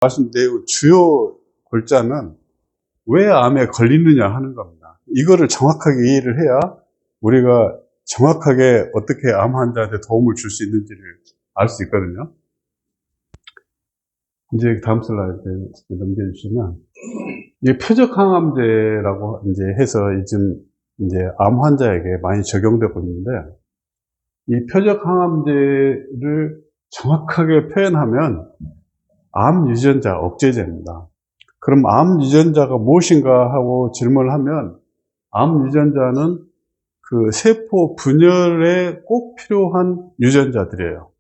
말씀드린 주요 골자는 왜 암에 걸리느냐 하는 겁니다. 이거를 정확하게 이해를 해야 우리가 정확하게 어떻게 암 환자한테 도움을 줄 수 있는지를 알 수 있거든요. 이제 다음 슬라이드 넘겨주시면, 이게 표적항암제라고 이제 해서 요즘 이제 암 환자에게 많이 적용되고 있는데, 이 표적항암제를 정확하게 표현하면 암 유전자 억제제입니다. 그럼 암 유전자가 무엇인가 하고 질문을 하면, 암 유전자는 그 세포 분열에 꼭 필요한 유전자들이에요.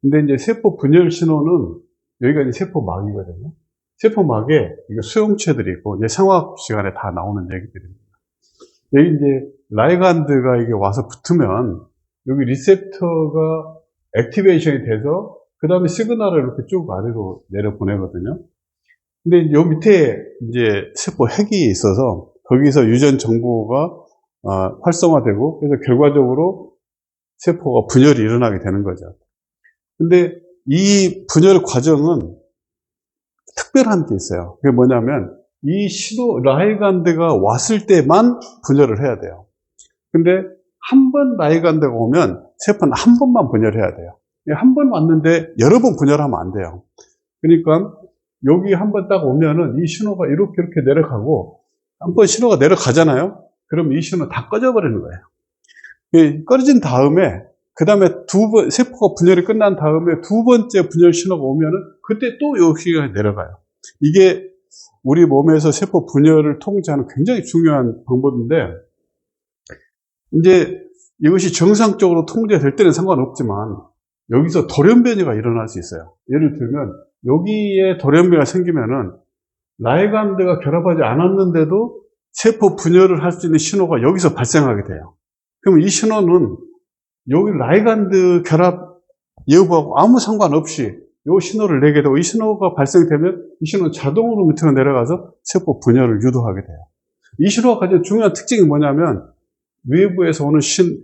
근데 이제 세포 분열 신호는 여기가 이제 세포막이거든요. 세포막에 이거 수용체들이 있고, 이제 생화학 시간에 다 나오는 얘기들입니다. 여기 이제 라이간드가 이게 와서 붙으면 여기 리셉터가 액티베이션이 돼서 그 다음에 시그널을 이렇게 쭉 아래로 내려 보내거든요. 근데 요 밑에 이제 세포 핵이 있어서 거기서 유전 정보가 활성화되고, 그래서 결과적으로 세포가 분열이 일어나게 되는 거죠. 근데 이 분열 과정은 특별한 게 있어요. 그게 뭐냐면, 이 신호 라이간드가 왔을 때만 분열을 해야 돼요. 근데 한 번 라이간드가 오면 세포는 한 번만 분열해야 돼요. 한 번 왔는데 여러 번 분열하면 안 돼요. 그러니까 여기 한 번 딱 오면은 이 신호가 이렇게 내려가고, 한 번 신호가 내려가잖아요. 그럼 이 신호 다 꺼져버리는 거예요. 꺼진 다음에 그 다음에 세포가 분열이 끝난 다음에 두 번째 분열 신호가 오면은 그때 또 여기가 내려가요. 이게 우리 몸에서 세포 분열을 통제하는 굉장히 중요한 방법인데, 이제 이것이 정상적으로 통제될 때는 상관없지만 여기서 돌연변이가 일어날 수 있어요. 예를 들면 여기에 돌연변이가 생기면은 라이간드가 결합하지 않았는데도 세포 분열을 할 수 있는 신호가 여기서 발생하게 돼요. 그럼 이 신호는 여기 라이간드 결합 여부하고 아무 상관없이 이 신호를 내게 되고, 이 신호가 발생되면 이 신호는 자동으로 밑으로 내려가서 세포 분열을 유도하게 돼요. 이 신호가 가장 중요한 특징이 뭐냐면, 외부에서 오는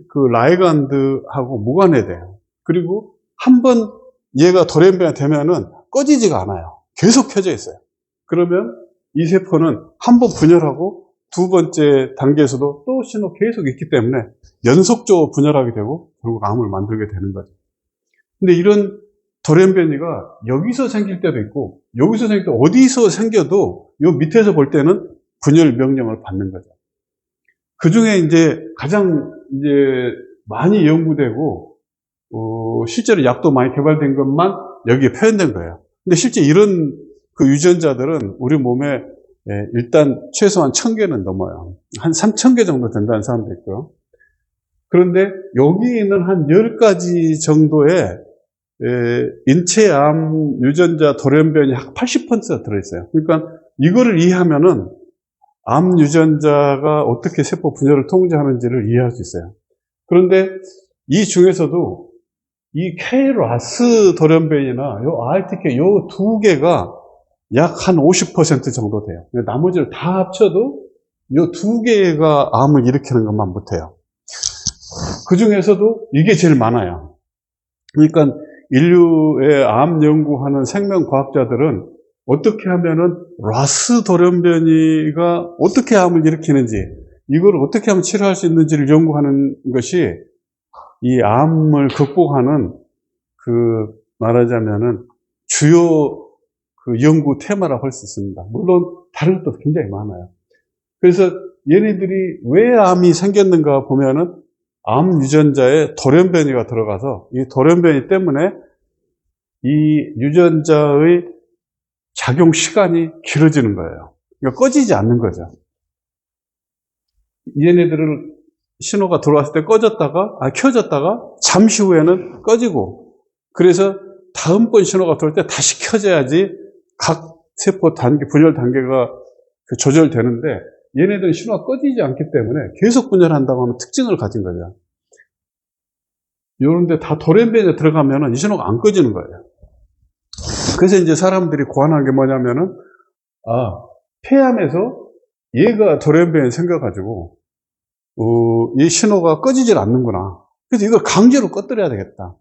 그 라이간드하고 무관해야 돼요. 그리고 한번 얘가 돌연변이 되면은 꺼지지가 않아요. 계속 켜져 있어요. 그러면 이 세포는 한번 분열하고 두 번째 단계에서도 또 신호 계속 있기 때문에 연속적으로 분열하게 되고 결국 암을 만들게 되는 거죠. 근데 이런 돌연변이가 여기서 생길 때도 있고, 여기서 생길 때 어디서 생겨도 요 밑에서 볼 때는 분열 명령을 받는 거죠. 그 중에 이제 가장 이제 많이 연구되고, 실제로 약도 많이 개발된 것만 여기에 표현된 거예요. 근데 실제 이런 그 유전자들은 우리 몸에 일단 최소한 1000개는 넘어요. 한 3000개 정도 된다는 사람도 있고요. 그런데 여기 있는 한 10가지 정도의 인체암 유전자 돌연변이 약 80%가 들어있어요. 그러니까 이거를 이해하면은 암 유전자가 어떻게 세포 분열을 통제하는지를 이해할 수 있어요. 그런데 이 중에서도 이 KRAS 돌연변이나 요 RTK 요 두 개가 약 한 50% 정도 돼요. 나머지를 다 합쳐도 요 두 개가 암을 일으키는 것만 못해요. 그 중에서도 이게 제일 많아요. 그러니까 인류의 암 연구하는 생명과학자들은 어떻게 하면은 라스 돌연변이가 어떻게 암을 일으키는지, 이걸 어떻게 하면 치료할 수 있는지를 연구하는 것이 이 암을 극복하는 그 말하자면은 주요 그 연구 테마라고 할 수 있습니다. 물론 다른 것도 굉장히 많아요. 그래서 얘네들이 왜 암이 생겼는가 보면은 암 유전자에 돌연변이가 들어가서 이 돌연변이 때문에 이 유전자의 작용 시간이 길어지는 거예요. 그러니까 꺼지지 않는 거죠. 얘네들을 신호가 들어왔을 때 켜졌다가 잠시 후에는 꺼지고, 그래서 다음번 신호가 들어올 때 다시 켜져야지 각 세포 단계, 분열 단계가 조절되는데, 얘네들은 신호가 꺼지지 않기 때문에 계속 분열한다고 하는 특징을 가진 거죠. 이런데 다 돌연변이에 들어가면은 이 신호가 안 꺼지는 거예요. 그래서 이제 사람들이 고안한 게 뭐냐면은, 폐암에서 얘가 돌연변이 생겨가지고, 이 신호가 꺼지질 않는구나. 그래서 이걸 강제로 꺼뜨려야 되겠다.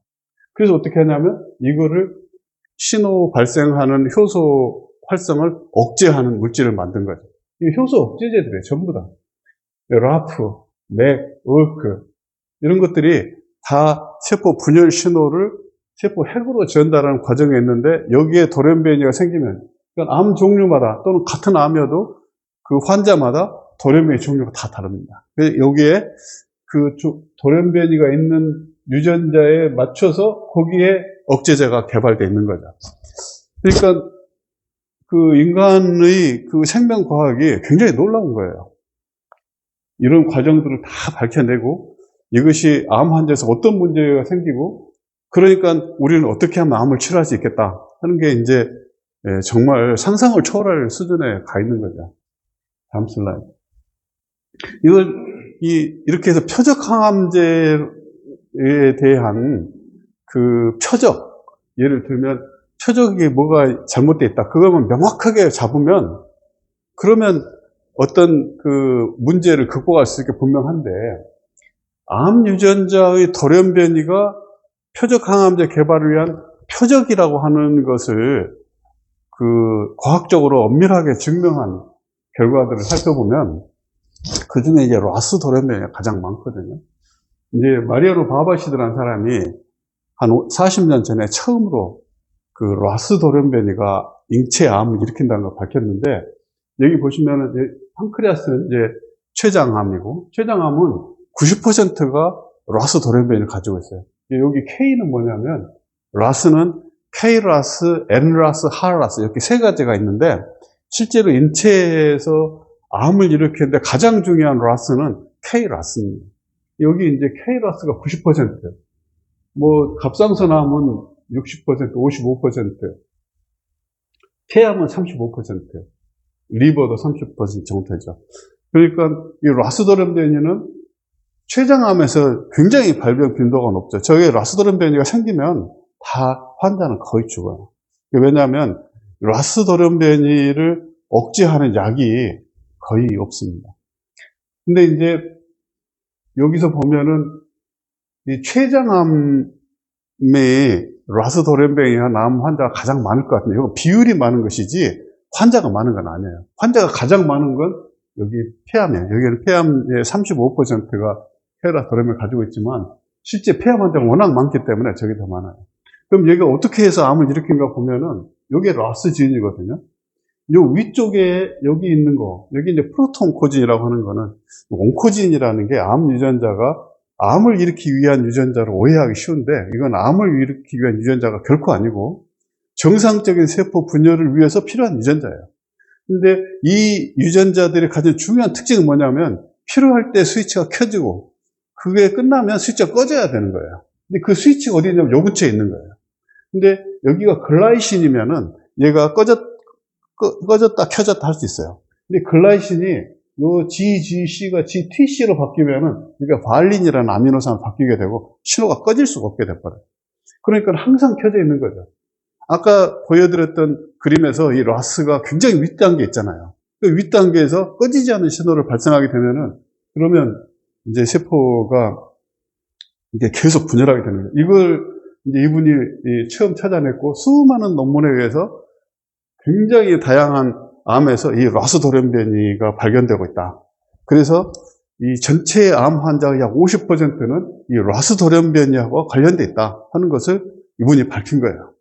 그래서 어떻게 하냐면, 이거를 신호 발생하는 효소 활성을 억제하는 물질을 만든 거죠. 이 효소 억제제들이에요, 전부 다. 라프, 맥, 얼크, 이런 것들이 다 세포 분열 신호를 세포 핵으로 전달하는 과정에 있는데, 여기에 돌연변이가 생기면, 그러니까 암 종류마다 또는 같은 암이어도 그 환자마다 돌연변이 종류가 다 다릅니다. 여기에 그 돌연변이가 있는 유전자에 맞춰서 거기에 억제제가 개발되어 있는 거죠. 그러니까 그 인간의 그 생명과학이 굉장히 놀라운 거예요. 이런 과정들을 다 밝혀내고, 이것이 암 환자에서 어떤 문제가 생기고, 그러니까 우리는 어떻게 하면 암을 치료할 수 있겠다 하는 게 이제 정말 상상을 초월할 수준에 가 있는 거죠. 다음 슬라이드. 이렇게 해서 표적 항암제에 대한 그 표적, 예를 들면 표적이 뭐가 잘못되어 있다, 그거만 명확하게 잡으면, 그러면 어떤 그 문제를 극복할 수 있게 분명한데, 암 유전자의 돌연변이가 표적 항암제 개발을 위한 표적이라고 하는 것을 그 과학적으로 엄밀하게 증명한 결과들을 살펴보면, 그 중에 이제 라스 돌연변이가 가장 많거든요. 이제 마리아노 바바시드라는 사람이 한 40년 전에 처음으로 그 라스 돌연변이가 인체암을 일으킨다는 걸 밝혔는데, 여기 보시면은 판크레아스는 이제 췌장암이고, 췌장암은 90%가 라스 돌연변이를 가지고 있어요. 여기 K는 뭐냐면, 라스는 K라스, N라스, R라스 이렇게 세 가지가 있는데, 실제로 인체에서 암을 일으키는데 가장 중요한 라스는 K라스입니다. 여기 이제 K라스가 90%, 뭐 갑상선암은 60%, 55%, 폐암은 35%, 리버도 30% 정도 되죠. 그러니까 이 라스 돌연변이는 췌장암에서 굉장히 발병 빈도가 높죠. 저게 라스 돌연변이가 생기면 다 환자는 거의 죽어요. 왜냐하면 라스 돌연변이를 억제하는 약이 거의 없습니다. 근데 이제 여기서 보면은 이 췌장암에 라스 돌연변이나 암 환자가 가장 많을 것 같은데, 이거 비율이 많은 것이지 환자가 많은 건 아니에요. 환자가 가장 많은 건 여기 폐암이에요. 여기는 폐암의 35%가 폐라 돌연변을 가지고 있지만, 실제 폐암 환자가 워낙 많기 때문에 저게 더 많아요. 그럼 여기가 어떻게 해서 암을 일으킨가 보면은, 여기에 라스 지인이거든요. 요 위쪽에 여기 있는 거, 여기 이제 프로토온코진이라고 하는 거는, 온코진이라는 게 암 유전자가 암을 일으키기 위한 유전자를 오해하기 쉬운데, 이건 암을 일으키기 위한 유전자가 결코 아니고 정상적인 세포 분열을 위해서 필요한 유전자예요. 근데 이 유전자들이 가진 중요한 특징은 뭐냐면, 필요할 때 스위치가 켜지고 그게 끝나면 스위치가 꺼져야 되는 거예요. 근데 그 스위치가 어디 있냐면 요 근처에 있는 거예요. 근데 여기가 글라이신이면은 얘가 꺼졌다 켜졌다 할 수 있어요. 근데 글라이신이 요 GGC가 GTC로 바뀌면은, 그러니까 발린이라는 아미노산으로 바뀌게 되고 신호가 꺼질 수가 없게 돼버려요. 그러니까 항상 켜져 있는 거죠. 아까 보여드렸던 그림에서 이 라스가 굉장히 윗단계 있잖아요. 그 윗단계에서 꺼지지 않는 신호를 발생하게 되면은, 그러면 이제 세포가 이게 계속 분열하게 되는 거예요. 이걸 이제 이분이 처음 찾아냈고, 수많은 논문에 의해서 굉장히 다양한 암에서 이 라스 돌연변이가 발견되고 있다. 그래서 이 전체 암 환자의 약 50%는 이 라스 돌연변이하고 관련돼 있다 하는 것을 이분이 밝힌 거예요.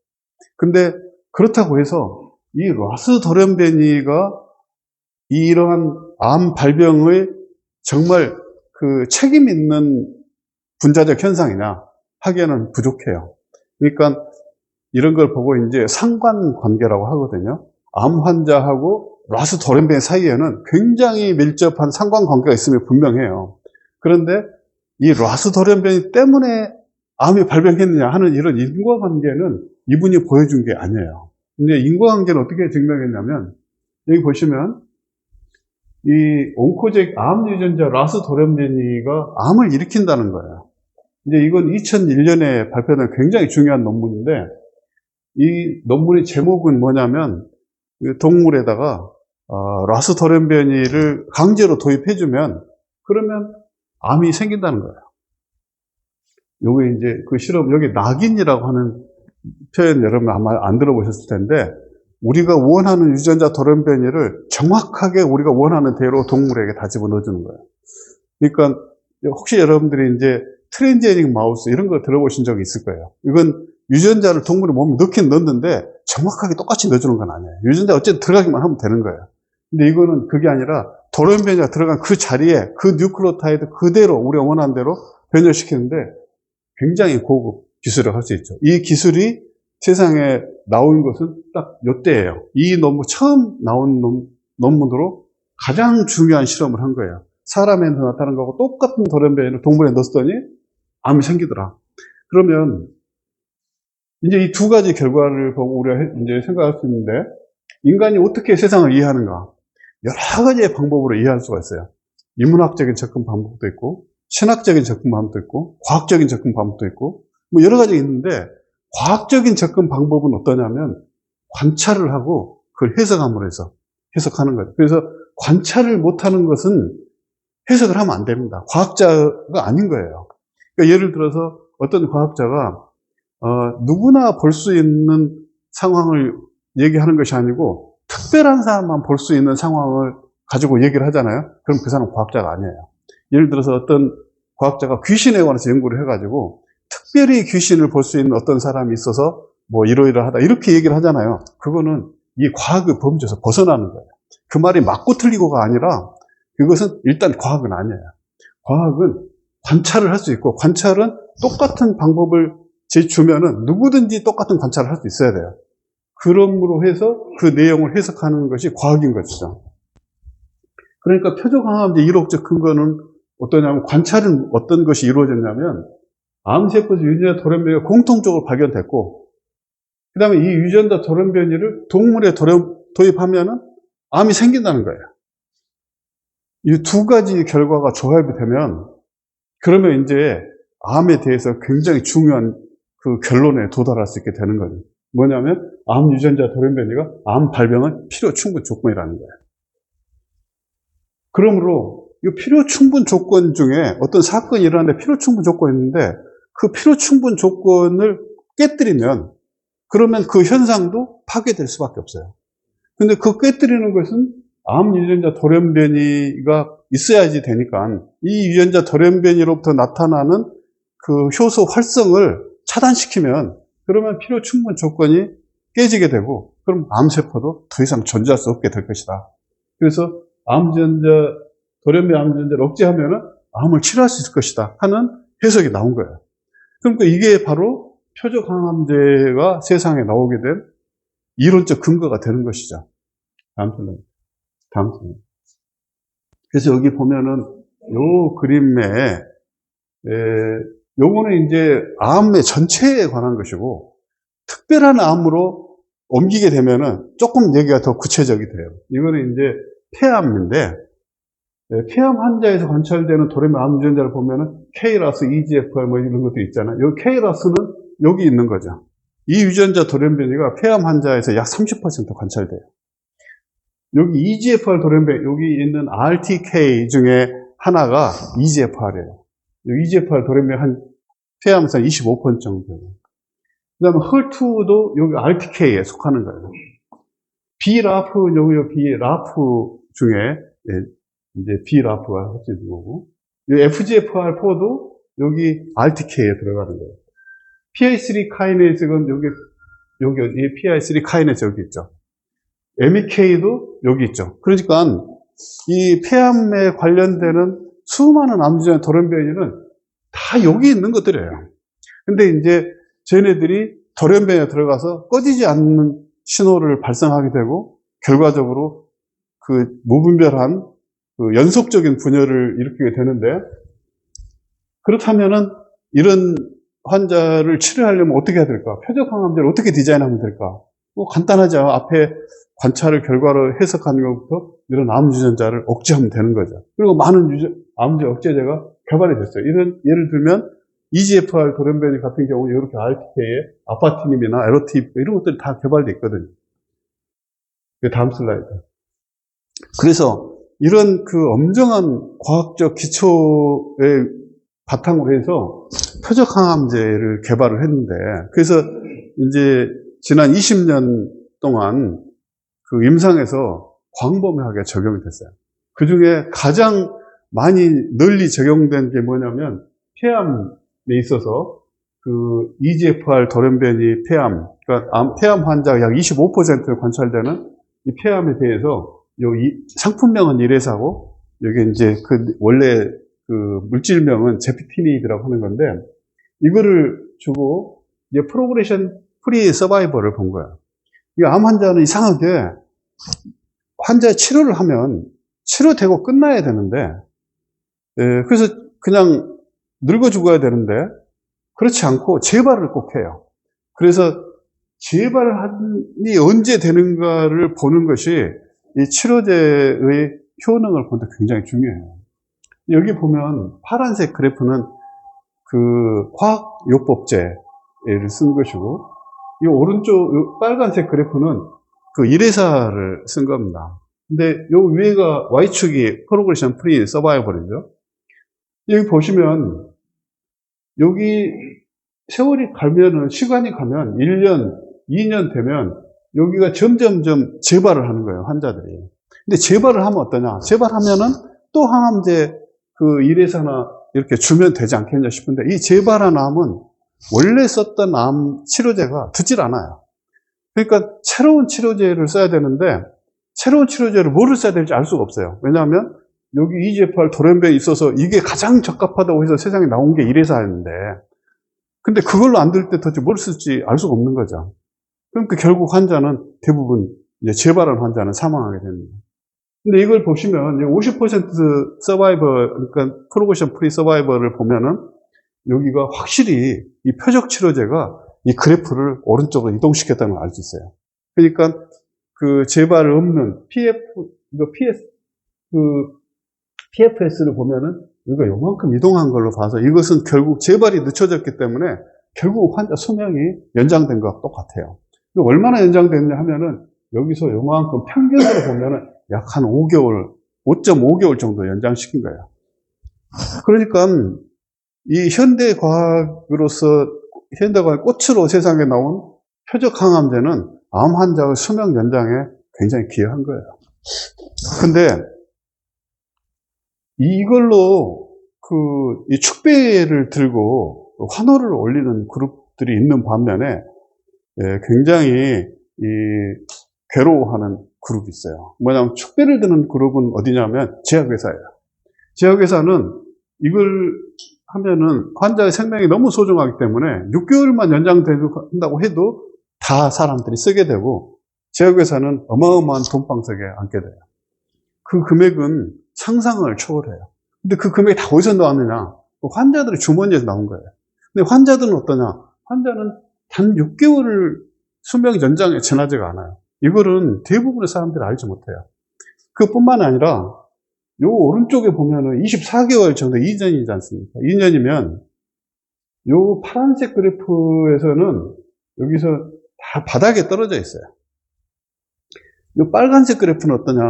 근데 그렇다고 해서 이 라스 돌연변이가 이러한 암 발병의 정말 그 책임 있는 분자적 현상이냐 하기에는 부족해요. 그러니까 이런 걸 보고 이제 상관관계라고 하거든요. 암 환자하고 라스 돌연변이 사이에는 굉장히 밀접한 상관관계가 있음이 분명해요. 그런데 이 라스 돌연변이 때문에 암이 발병했느냐 하는 이런 인과관계는 이분이 보여준 게 아니에요. 근데 인과관계는 어떻게 증명했냐면, 여기 보시면 이 온코적 암 유전자 라스 돌연변이가 암을 일으킨다는 거예요. 이제 이건 2001년에 발표된 굉장히 중요한 논문인데, 이 논문의 제목은 뭐냐면, 동물에다가 라스 돌연변이를 강제로 도입해주면 그러면 암이 생긴다는 거예요. 요게 이제 그 실험, 여기 낙인이라고 하는 표현 여러분 아마 안 들어보셨을 텐데, 우리가 원하는 유전자 돌연변이를 정확하게 우리가 원하는 대로 동물에게 다 집어넣어주는 거예요. 그러니까 혹시 여러분들이 이제 트랜지에닉 마우스 이런 거 들어보신 적이 있을 거예요. 이건 유전자를 동물의 몸에 넣긴 넣는데 정확하게 똑같이 넣어주는 건 아니에요. 유전자 어쨌든 들어가기만 하면 되는 거예요. 근데 이거는 그게 아니라 돌연변이가 들어간 그 자리에 그 뉴클로타이드 그대로 우리가 원하는 대로 변형시키는데 굉장히 고급 기술을 할 수 있죠. 이 기술이 세상에 나온 것은 딱 이때예요. 이 논문, 처음 나온 논문으로 가장 중요한 실험을 한 거예요. 사람에서 나타난 거하고 똑같은 돌연변이를 동물에 넣었더니 암이 생기더라. 그러면 이제 이 두 가지 결과를 보고 우리가 이제 생각할 수 있는데, 인간이 어떻게 세상을 이해하는가? 여러 가지의 방법으로 이해할 수가 있어요. 인문학적인 접근 방법도 있고, 신학적인 접근 방법도 있고, 과학적인 접근 방법도 있고, 뭐 여러 가지 있는데, 과학적인 접근 방법은 어떠냐면 관찰을 하고 그걸 해석함으로 해서 해석하는 거예요. 그래서 관찰을 못하는 것은 해석을 하면 안 됩니다. 과학자가 아닌 거예요. 그러니까 예를 들어서 어떤 과학자가 누구나 볼 수 있는 상황을 얘기하는 것이 아니고 특별한 사람만 볼 수 있는 상황을 가지고 얘기를 하잖아요. 그럼 그 사람은 과학자가 아니에요. 예를 들어서 어떤 과학자가 귀신에 관해서 연구를 해가지고 특별히 귀신을 볼 수 있는 어떤 사람이 있어서 뭐 이러이러하다 이렇게 얘기를 하잖아요. 그거는 이 과학의 범주에서 벗어나는 거예요. 그 말이 맞고 틀리고가 아니라 그것은 일단 과학은 아니에요. 과학은 관찰을 할 수 있고, 관찰은 똑같은 방법을 주면은 누구든지 똑같은 관찰을 할 수 있어야 돼요. 그러므로 해서 그 내용을 해석하는 것이 과학인 것이죠. 그러니까 표적항암제 이론적 근거는 어떠냐면, 관찰은 어떤 것이 이루어졌냐면 암세포에서 유전자 돌연변이가 공통적으로 발견됐고, 그 다음에 이 유전자 돌연변이를 동물에 도입하면은 암이 생긴다는 거예요. 이 두 가지 결과가 조합이 되면, 그러면 이제 암에 대해서 굉장히 중요한 그 결론에 도달할 수 있게 되는 거죠. 뭐냐면 암 유전자 돌연변이가 암 발병은 필요 충분 조건이라는 거예요. 그러므로 이 필요 충분 조건 중에 어떤 사건이 일어나는데 필요 충분 조건이 있는데, 그 필요 충분 조건을 깨뜨리면 그러면 그 현상도 파괴될 수밖에 없어요. 근데 그 깨뜨리는 것은 암 유전자 돌연변이가 있어야지 되니까, 이 유전자 돌연변이로부터 나타나는 그 효소 활성을 차단시키면 그러면 필요 충분 조건이 깨지게 되고, 그럼 암세포도 더 이상 존재할 수 없게 될 것이다. 그래서 돌연변이 암 유전자를 억제하면은 암을 치료할 수 있을 것이다 하는 해석이 나온 거예요. 그러니까 이게 바로 표적항암제가 세상에 나오게 된 이론적 근거가 되는 것이죠. 다음 슬라이드. 그래서 여기 보면은 요 그림에 요거는 이제 암의 전체에 관한 것이고, 특별한 암으로 옮기게 되면은 조금 얘기가 더 구체적이 돼요. 이거는 이제 폐암인데, 폐암 환자에서 관찰되는 돌연변이 암 유전자를 보면은 KRAS, EGFR 뭐 이런 것도 있잖아요. 여기 KRAS는 여기 있는 거죠. 이 유전자 돌연변이가 폐암 환자에서 약 30% 관찰돼요. 여기 EGFR 돌연변이, 여기 있는 RTK 중에 하나가 EGFR이에요. EGFR 돌연변이 폐암에서 25% 정도. 그 다음에 HER2도 여기 RTK에 속하는 거예요. BRAF, 여기 BRAF 중에, 이제 BRAF가 합쳐진 거고, FGFR4도 여기 RTK에 들어가는 거예요. PI3 카이네이즈는 여기 PI3 카이네이즈 여기 있죠. MEK도 여기 있죠. 그러니까 이 폐암에 관련되는 수많은 암 유전자 돌연변이는 다 여기 있는 것들이에요. 근데 이제 쟤네들이 돌연변이에 들어가서 꺼지지 않는 신호를 발생하게 되고, 결과적으로 그 무분별한 그 연속적인 분열을 일으키게 되는데, 그렇다면은 이런 환자를 치료하려면 어떻게 해야 될까? 표적항암제를 어떻게 디자인하면 될까? 뭐 간단하죠. 앞에 관찰을 결과로 해석하는 것부터 이런 암 유전자를 억제하면 되는 거죠. 그리고 많은 암제 억제제가 개발이 됐어요. 예를 들면 EGFR 돌연변이 같은 경우 이렇게 RTK에 아파티님이나 에로팁 이런 것들이 다 개발되어 있거든요. 다음 슬라이드. 그래서 이런 그 엄정한 과학적 기초의 바탕으로 해서 표적항암제를 개발을 했는데, 그래서 이제 지난 20년 동안 그 임상에서 광범위하게 적용이 됐어요. 그 중에 가장 많이 널리 적용된 게 뭐냐면 폐암에 있어서 그 EGFR 돌연변이 폐암, 그러니까 폐암 환자 약 25% 관찰되는 이 폐암에 대해서 상품명은 이래사고 여기 이제 그 원래 그 물질명은 제피티니드라고 하는 건데 이거를 주고 이제 프로그레션 프리 서바이벌을 본 거야. 이 암 환자는 이상하게 환자 치료를 하면 치료되고 끝나야 되는데 그래서 그냥 늙어 죽어야 되는데 그렇지 않고 재발을 꼭 해요. 그래서 재발이 언제 되는가를 보는 것이 이 치료제의 효능을 보는 데 굉장히 중요해요. 여기 보면 파란색 그래프는 그 화학요법제를 쓴 것이고 이 오른쪽 빨간색 그래프는 그 일회사를 쓴 겁니다. 근데 요 위에가 Y축이 프로그레션 프리 서바이벌이죠. 여기 보시면 여기 세월이 가면은 시간이 가면 1년, 2년 되면 여기가 점점점 재발을 하는 거예요, 환자들이. 근데 재발을 하면 어떠냐? 재발하면은 또 항암제 그 일회사나 이렇게 주면 되지 않겠냐 싶은데 이 재발한 암은 원래 썼던 암 치료제가 듣질 않아요. 그러니까 새로운 치료제를 써야 되는데 새로운 치료제를 뭐를 써야 될지 알 수가 없어요. 왜냐하면 여기 EGFR 돌연변이 있어서 이게 가장 적합하다고 해서 세상에 나온 게 일회사였는데 근데 그걸로 안 될 때 도대체 뭘 쓸지 알 수가 없는 거죠. 그러니까 결국 환자는 대부분 이제 재발한 환자는 사망하게 됩니다. 근데 이걸 보시면 50% 서바이벌, 그러니까 프로그레션 프리 서바이벌을 보면은 여기가 확실히 이 표적 치료제가 이 그래프를 오른쪽으로 이동시켰다는 걸 알 수 있어요. 그러니까 그 재발 없는 PFS를 보면은 여기가 요만큼 이동한 걸로 봐서 이것은 결국 재발이 늦춰졌기 때문에 결국 환자 수명이 연장된 것과 똑같아요. 얼마나 연장됐냐 하면은 여기서 요만큼 평균으로 보면은 약 한 5개월, 5.5개월 정도 연장시킨 거예요. 그러니까 이 현대과학으로서 현대과학 꽃으로 세상에 나온 표적 항암제는 암 환자의 수명 연장에 굉장히 기여한 거예요. 근데 이걸로 이 축배를 들고 환호를 올리는 그룹들이 있는 반면에 굉장히 괴로워하는 그룹이 있어요. 뭐냐면 축배를 드는 그룹은 어디냐면 제약회사예요. 제약회사는 이걸 하면은 환자의 생명이 너무 소중하기 때문에 6개월만 연장된다고 해도 다 사람들이 쓰게 되고 제약회사는 어마어마한 돈방석에 앉게 돼요. 그 금액은 상상을 초월해요. 근데 그 금액이 다 어디서 나왔느냐? 환자들의 주머니에서 나온 거예요. 근데 환자들은 어떠냐? 환자는 단 6개월을 수명 연장에 지나지가 않아요. 이거는 대부분의 사람들이 알지 못해요. 그뿐만 아니라 요 오른쪽에 보면은 24개월 정도 2년이지 않습니까? 2년이면 요 파란색 그래프에서는 여기서 다 바닥에 떨어져 있어요. 요 빨간색 그래프는 어떠냐?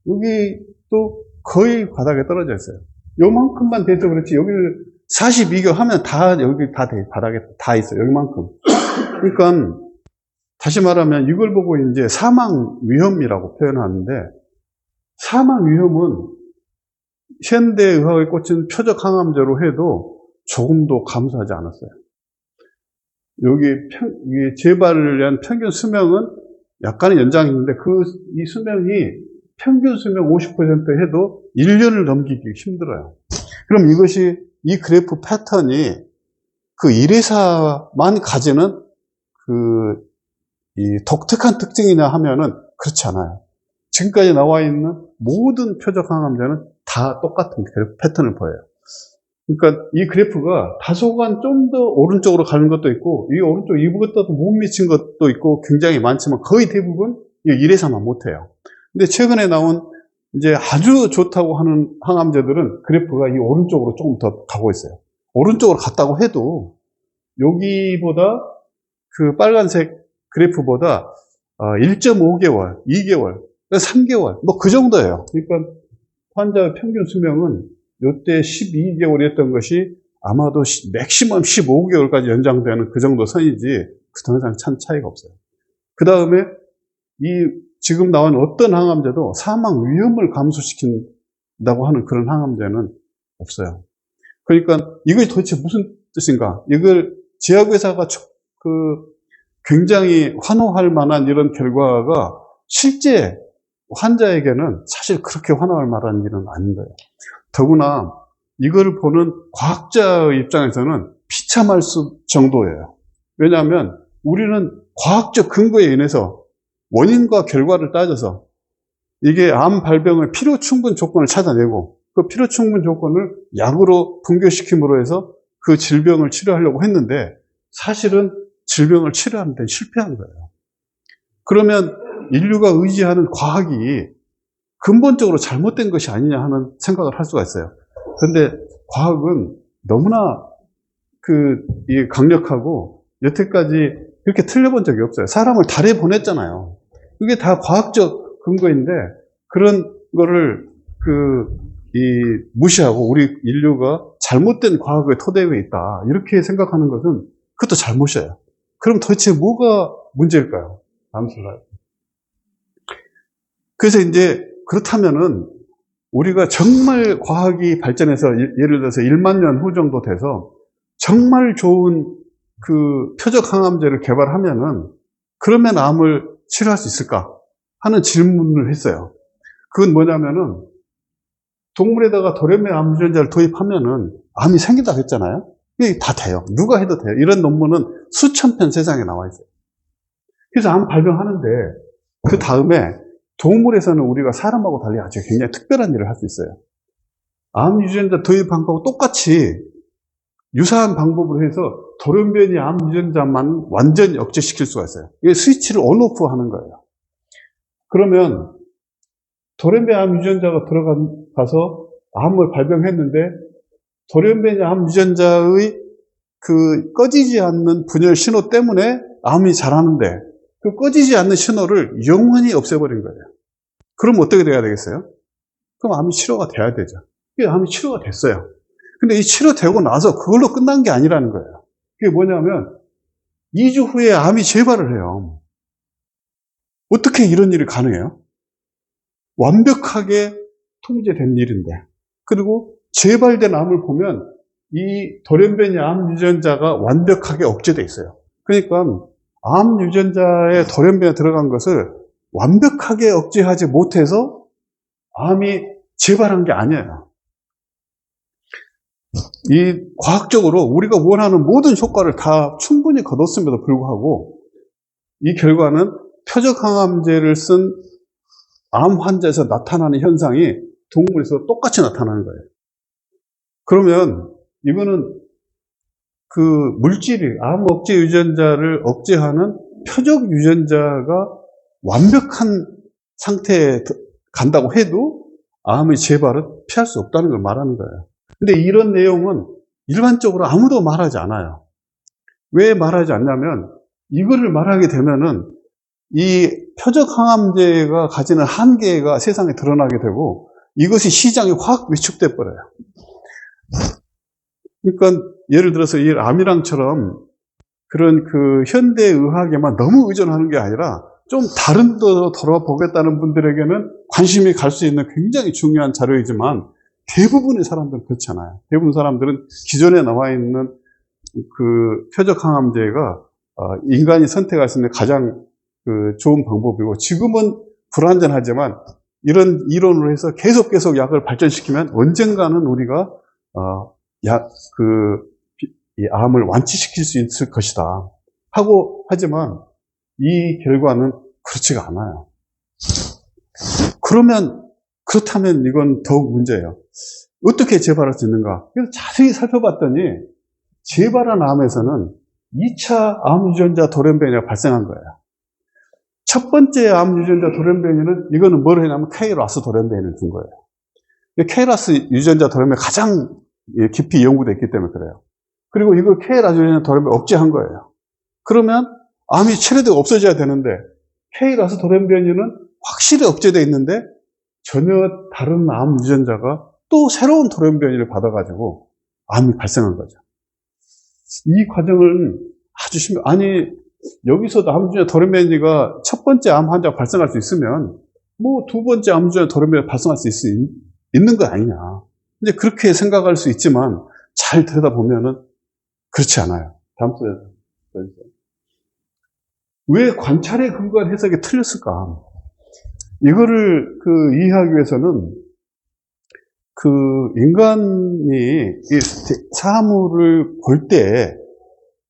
여기 또 거의 바닥에 떨어져 있어요. 요만큼만 돼서 그렇지 여기를 42개월 하면 다 여기 다 바닥에 다 있어요. 여기만큼. 그러니까 다시 말하면 이걸 보고 이제 사망 위험이라고 표현하는데 사망 위험은 현대의학에 꽂힌 표적 항암제로 해도 조금도 감소하지 않았어요. 여기 재발을 위한 평균 수명은 약간의 연장이 있는데 이 수명이 평균 수명 50% 해도 1년을 넘기기 힘들어요. 그럼 이 그래프 패턴이 그 일회사만 가지는 이 독특한 특징이냐 하면은 그렇지 않아요. 지금까지 나와 있는 모든 표적 항암제는 다 똑같은 패턴을 보여요. 그러니까 이 그래프가 다소간 좀 더 오른쪽으로 가는 것도 있고, 이 오른쪽 이것도 못 미친 것도 있고 굉장히 많지만 거의 대부분 일회사만 못해요. 근데 최근에 나온 이제 아주 좋다고 하는 항암제들은 그래프가 이 오른쪽으로 조금 더 가고 있어요. 오른쪽으로 갔다고 해도 여기보다 그 빨간색 그래프보다 1.5개월, 2개월, 3개월 뭐 그 정도예요. 그러니까 환자의 평균 수명은 이때 12개월이었던 것이 아마도 맥시멈 15개월까지 연장되는 그 정도 선이지 그 더 이상 참 차이가 없어요. 그 다음에 지금 나온 어떤 항암제도 사망 위험을 감소시킨다고 하는 그런 항암제는 없어요. 그러니까 이것이 도대체 무슨 뜻인가? 이걸 제약회사가 굉장히 환호할 만한 이런 결과가 실제 환자에게는 사실 그렇게 환호할 만한 일은 아닌 거예요. 더구나 이걸 보는 과학자의 입장에서는 비참할 정도예요. 왜냐하면 우리는 과학적 근거에 인해서 원인과 결과를 따져서 이게 암 발병의 필요 충분 조건을 찾아내고 그 필요 충분 조건을 약으로 분교시킴으로 해서 그 질병을 치료하려고 했는데 사실은 질병을 치료하는 데 실패한 거예요. 그러면 인류가 의지하는 과학이 근본적으로 잘못된 것이 아니냐 하는 생각을 할 수가 있어요. 그런데 과학은 너무나 강력하고 여태까지 그렇게 틀려본 적이 없어요. 사람을 달에 보냈잖아요. 그게 다 과학적 근거인데 그런 거를 무시하고 우리 인류가 잘못된 과학의 토대 위에 있다 이렇게 생각하는 것은 그것도 잘못이에요. 그럼 도대체 뭐가 문제일까요? 다음 슬라이드. 그래서 이제 그렇다면은 우리가 정말 과학이 발전해서 예를 들어서 1만 년 후 정도 돼서 정말 좋은 표적 항암제를 개발하면은 그러면 암을 치료할 수 있을까 하는 질문을 했어요. 그건 뭐냐면은 동물에다가 돌연변이 암 유전자를 도입하면은 암이 생긴다고 했잖아요. 이게 다 돼요. 누가 해도 돼요. 이런 논문은 수천 편 세상에 나와 있어요. 그래서 암 발병하는데 그 다음에 동물에서는 우리가 사람하고 달리 아주 굉장히 특별한 일을 할 수 있어요. 암 유전자 도입한 거하고 똑같이 유사한 방법으로 해서 돌연변이 암 유전자만 완전히 억제시킬 수가 있어요. 이게 스위치를 온오프 하는 거예요. 그러면 돌연변이 암 유전자가 들어가서 암을 발병했는데 돌연변이 암 유전자의 꺼지지 않는 분열 신호 때문에 암이 자라는데 그 꺼지지 않는 신호를 영원히 없애버린 거예요. 그럼 어떻게 돼야 되겠어요? 그럼 암이 치료가 돼야 되죠. 이게 암이 치료가 됐어요. 근데 이 치료되고 나서 그걸로 끝난 게 아니라는 거예요. 그게 뭐냐면 2주 후에 암이 재발을 해요. 어떻게 이런 일이 가능해요? 완벽하게 통제된 일인데. 그리고 재발된 암을 보면 이 돌연변이 암 유전자가 완벽하게 억제되어 있어요. 그러니까 암 유전자에 돌연변이 들어간 것을 완벽하게 억제하지 못해서 암이 재발한 게 아니에요. 이 과학적으로 우리가 원하는 모든 효과를 다 충분히 거뒀음에도 불구하고 이 결과는 표적 항암제를 쓴 암 환자에서 나타나는 현상이 동물에서 똑같이 나타나는 거예요. 그러면 이거는 물질이 암 억제 유전자를 억제하는 표적 유전자가 완벽한 상태에 간다고 해도 암의 재발은 피할 수 없다는 걸 말하는 거예요. 근데 이런 내용은 일반적으로 아무도 말하지 않아요. 왜 말하지 않냐면 이거를 말하게 되면은 이 표적 항암제가 가지는 한계가 세상에 드러나게 되고 이것이 시장에 확 위축돼 버려요. 그러니까 예를 들어서 이 암이랑처럼 그런 현대 의학에만 너무 의존하는 게 아니라 좀 다른 데로 돌아보겠다는 분들에게는 관심이 갈 수 있는 굉장히 중요한 자료이지만 대부분의 사람들은 그렇지 않아요. 대부분 사람들은 기존에 나와 있는 표적 항암제가 인간이 선택할 수 있는 가장 좋은 방법이고 지금은 불완전하지만 이런 이론으로 해서 계속 약을 발전시키면 언젠가는 우리가 이 암을 완치시킬 수 있을 것이다 하지만 이 결과는 그렇지가 않아요. 그렇다면 이건 더욱 문제예요. 어떻게 재발할 수 있는가? 그래서 자세히 살펴봤더니 재발한 암에서는 2차 암 유전자 돌연변이가 발생한 거예요. 첫 번째 암 유전자 돌연변이는 이거는 뭘 했냐면 KRAS 돌연변이를 준 거예요. KRAS 유전자 돌연변이 가장 깊이 연구됐기 때문에 그래요. 그리고 이거 KRAS 유전자 돌연변이 억제한 거예요. 그러면 암이 치료되고 없어져야 되는데 KRAS 돌연변이는 확실히 억제되어 있는데 전혀 다른 암 유전자가 또 새로운 돌연변이를 받아가지고 암이 발생한 거죠. 이 과정은 아주 아니, 여기서도 암주에 도르메니가 첫 번째 암 환자가 발생할 수 있으면, 뭐, 두 번째 암주에 도르메니가 발생할 수 있는 거 아니냐. 이제 그렇게 생각할 수 있지만, 잘 들여다보면은, 그렇지 않아요. 다음 슬라이드. 왜 관찰에 근거한 해석이 틀렸을까? 이거를 이해하기 위해서는 인간이 이 사물을 볼 때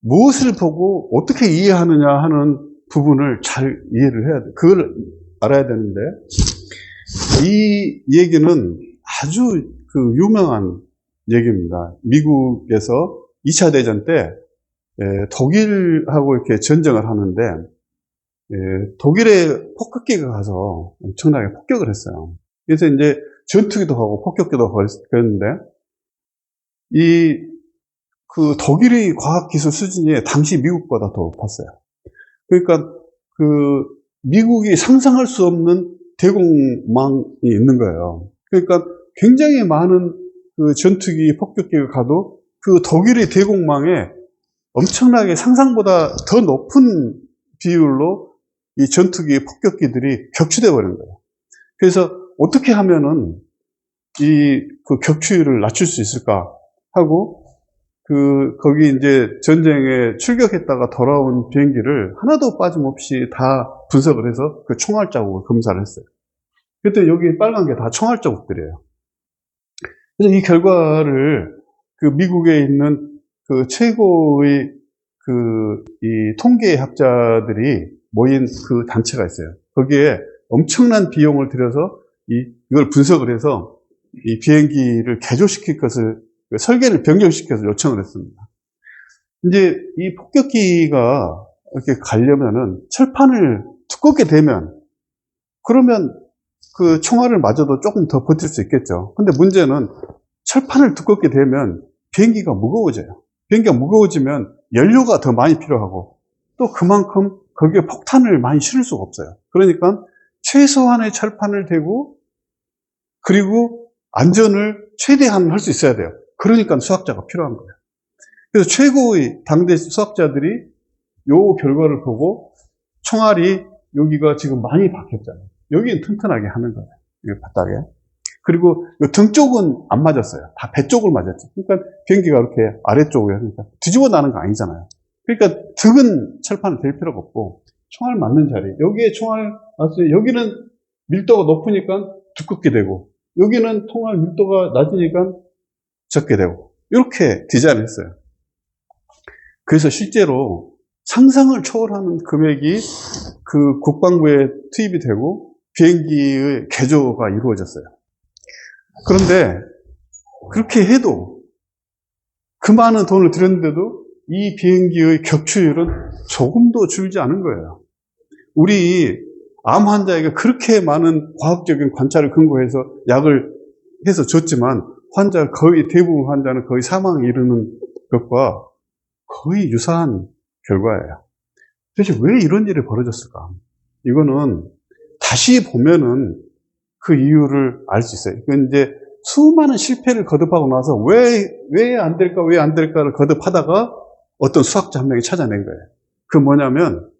무엇을 보고 어떻게 이해하느냐 하는 부분을 잘 이해를 해야 돼. 그걸 알아야 되는데, 이 얘기는 아주 유명한 얘기입니다. 미국에서 2차 대전 때 독일하고 이렇게 전쟁을 하는데, 독일의 폭격기가 가서 엄청나게 폭격을 했어요. 그래서 이제 전투기도 하고 폭격기도 하고 그랬는데, 독일의 과학기술 수준이 당시 미국보다 더 높았어요. 그러니까 미국이 상상할 수 없는 대공망이 있는 거예요. 그러니까 굉장히 많은 전투기, 폭격기가 가도 독일의 대공망에 엄청나게 상상보다 더 높은 비율로 이 전투기, 폭격기들이 격추돼 버린 거예요. 그래서 어떻게 하면은 격추율을 낮출 수 있을까 하고, 거기 이제 전쟁에 출격했다가 돌아온 비행기를 하나도 빠짐없이 다 분석을 해서 총알 자국을 검사를 했어요. 그때 여기 빨간 게 다 총알 자국들이에요. 그래서 이 결과를 미국에 있는 최고의 이 통계학자들이 모인 단체가 있어요. 거기에 엄청난 비용을 들여서 이걸 분석을 해서 이 비행기를 개조시킬 것을, 설계를 변경시켜서 요청을 했습니다. 이제 이 폭격기가 이렇게 가려면은 철판을 두껍게 대면, 그러면 총알을 맞아도 조금 더 버틸 수 있겠죠. 근데 문제는 철판을 두껍게 대면 비행기가 무거워져요. 비행기가 무거워지면 연료가 더 많이 필요하고, 또 그만큼 거기에 폭탄을 많이 실을 수가 없어요. 그러니까 최소한의 철판을 대고, 그리고 안전을 최대한 할 수 있어야 돼요. 그러니까 수학자가 필요한 거예요. 그래서 최고의 당대 수학자들이 요 결과를 보고, 총알이 여기가 지금 많이 박혔잖아요. 여기는 튼튼하게 하는 거예요. 이 바닥에. 그리고 등 쪽은 안 맞았어요. 다 배 쪽을 맞았죠. 그러니까 비행기가 이렇게 아래쪽으로 하니까 뒤집어 나는 거 아니잖아요. 그러니까 등은 철판을 댈 필요가 없고, 총알 맞는 자리, 여기에 총알 맞어요. 여기는 밀도가 높으니까 두껍게 되고, 여기는 총알 밀도가 낮으니까 적게 되고, 이렇게 디자인을 했어요. 그래서 실제로 상상을 초월하는 금액이 국방부에 투입이 되고 비행기의 개조가 이루어졌어요. 그런데 그렇게 해도, 그 많은 돈을 들였는데도 이 비행기의 격추율은 조금도 줄지 않은 거예요. 우리 암 환자에게 그렇게 많은 과학적인 관찰을 근거해서 약을 해서 줬지만, 거의 대부분 환자는 거의 사망에 이르는 것과 거의 유사한 결과예요. 도대체 왜 이런 일이 벌어졌을까? 이거는 다시 보면은 그 이유를 알 수 있어요. 이제 수많은 실패를 거듭하고 나서 왜 안 될까, 왜 안 될까를 거듭하다가 어떤 수학자 한 명이 찾아낸 거예요. 그 뭐냐면,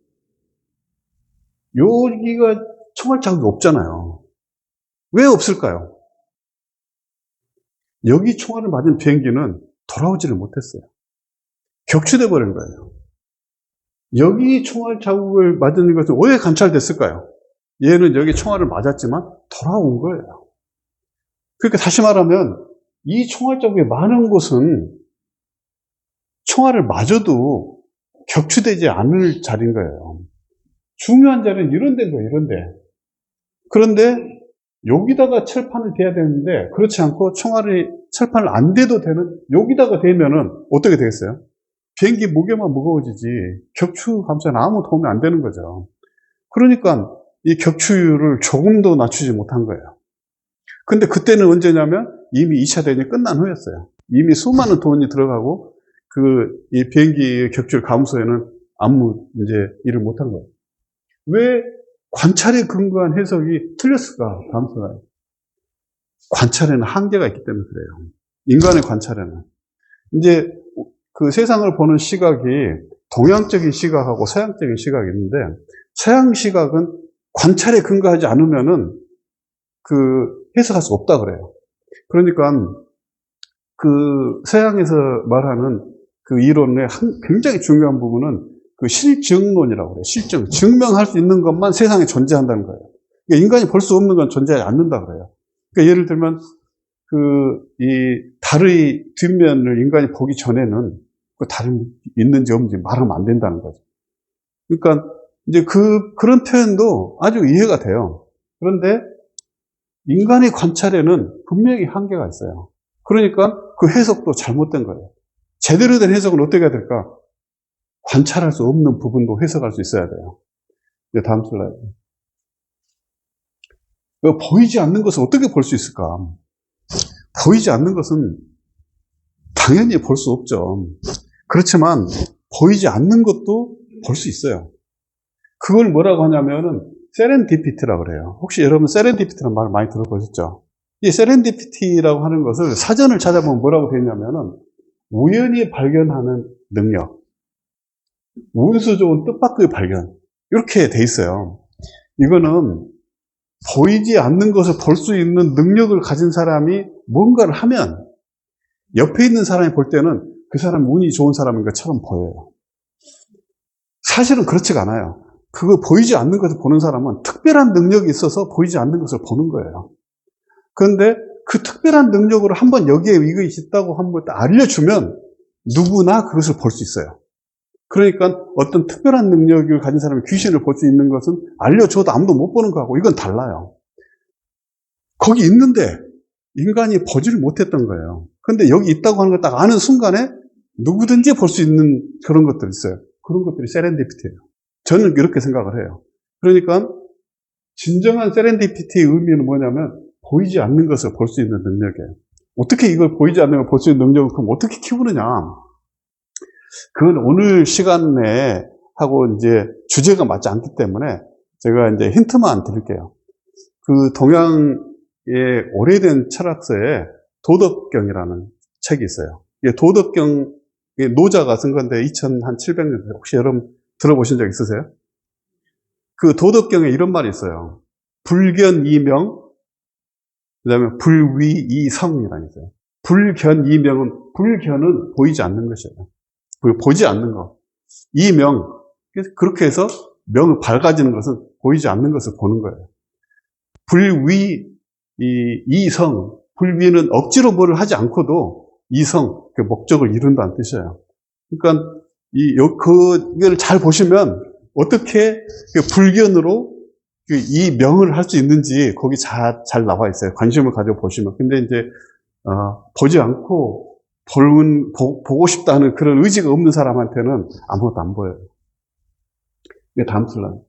여기가 총알 자국이 없잖아요. 왜 없을까요? 여기 총알을 맞은 비행기는 돌아오지를 못했어요. 격추돼 버린 거예요. 여기 총알 자국을 맞은 것은 왜 관찰됐을까요? 얘는 여기 총알을 맞았지만 돌아온 거예요. 그러니까 다시 말하면 이 총알 자국이 많은 곳은 총알을 맞아도 격추되지 않을 자리인 거예요. 중요한 자리는 이런 데인 거예요, 이런 데. 그런데 여기다가 철판을 대야 되는데, 그렇지 않고 철판을 안 대도 되는, 여기다가 대면은 어떻게 되겠어요? 비행기 무게만 무거워지지 격추 감소에는 아무 도움이 안 되는 거죠. 그러니까 이 격추율을 조금도 낮추지 못한 거예요. 근데 그때는 언제냐면 이미 2차 대전이 끝난 후였어요. 이미 수많은 돈이 들어가고 이 비행기의 격추율 감소에는 아무 이제 일을 못한 거예요. 왜 관찰에 근거한 해석이 틀렸을까? 다음 슬라이드. 관찰에는 한계가 있기 때문에 그래요. 인간의 관찰에는. 이제 그 세상을 보는 시각이 동양적인 시각하고 서양적인 시각이 있는데, 서양 시각은 관찰에 근거하지 않으면은 해석할 수 없다 그래요. 그러니까 그 서양에서 말하는 그 이론의 굉장히 중요한 부분은 그 실증론이라고 그래요. 실증. 증명할 수 있는 것만 세상에 존재한다는 거예요. 그러니까 인간이 볼 수 없는 건 존재하지 않는다 그래요. 그러니까 예를 들면 이 달의 뒷면을 인간이 보기 전에는 그 달이 있는지 없는지 말하면 안 된다는 거죠. 그러니까 이제 그런 표현도 아주 이해가 돼요. 그런데 인간의 관찰에는 분명히 한계가 있어요. 그러니까 그 해석도 잘못된 거예요. 제대로 된 해석은 어떻게 해야 될까? 관찰할 수 없는 부분도 해석할 수 있어야 돼요. 이제 다음 슬라이드. 보이지 않는 것을 어떻게 볼 수 있을까? 보이지 않는 것은 당연히 볼 수 없죠. 그렇지만 보이지 않는 것도 볼 수 있어요. 그걸 뭐라고 하냐면은 세렌디피티라고 그래요. 혹시 여러분 세렌디피티라는 말 많이 들어보셨죠? 이 세렌디피티라고 하는 것을 사전을 찾아보면 뭐라고 되어 있냐면은 우연히 발견하는 능력, 운수 좋은 뜻밖의 발견, 이렇게 돼 있어요. 이거는 보이지 않는 것을 볼 수 있는 능력을 가진 사람이 뭔가를 하면 옆에 있는 사람이 볼 때는 그 사람이 운이 좋은 사람인 것처럼 보여요. 사실은 그렇지가 않아요. 그거 보이지 않는 것을 보는 사람은 특별한 능력이 있어서 보이지 않는 것을 보는 거예요. 그런데 그 특별한 능력으로 한번 여기에 이것이 있다고 한번 알려주면 누구나 그것을 볼 수 있어요. 그러니까 어떤 특별한 능력을 가진 사람이 귀신을 볼 수 있는 것은 알려줘도 아무도 못 보는 거하고 이건 달라요. 거기 있는데 인간이 보지를 못했던 거예요. 그런데 여기 있다고 하는 걸 딱 아는 순간에 누구든지 볼 수 있는 그런 것들이 있어요. 그런 것들이 세렌디피티예요. 저는 이렇게 생각을 해요. 그러니까 진정한 세렌디피티의 의미는 뭐냐면 보이지 않는 것을 볼 수 있는 능력이에요. 어떻게 이걸 보이지 않는 걸 볼 수 있는 능력을 그럼 어떻게 키우느냐? 그건 오늘 시간에 하고 이제 주제가 맞지 않기 때문에 제가 이제 힌트만 드릴게요. 그 동양의 오래된 철학서에 도덕경이라는 책이 있어요. 이게 도덕경 노자가 쓴 건데 2700년 혹시 여러분 들어보신 적 있으세요? 그 도덕경에 이런 말이 있어요. 불견이명, 그 다음에 불위이성이라는 게 있어요. 불견이명은, 불견은 보이지 않는 것이에요. 보지 않는 것. 이명, 그렇게 해서 명을 밝아지는 것은 보이지 않는 것을 보는 거예요. 이성, 불위는 억지로 뭐를 하지 않고도 이성, 그 목적을 이룬다는 뜻이에요. 그러니까 그걸 잘 보시면 어떻게 불견으로 이 명을 할 수 있는지 거기 잘 나와 있어요. 관심을 가지고 보시면. 근데 이제 보지 않고 보고 싶다는 그런 의지가 없는 사람한테는 아무것도 안 보여요. 이게 다음 슬라이드.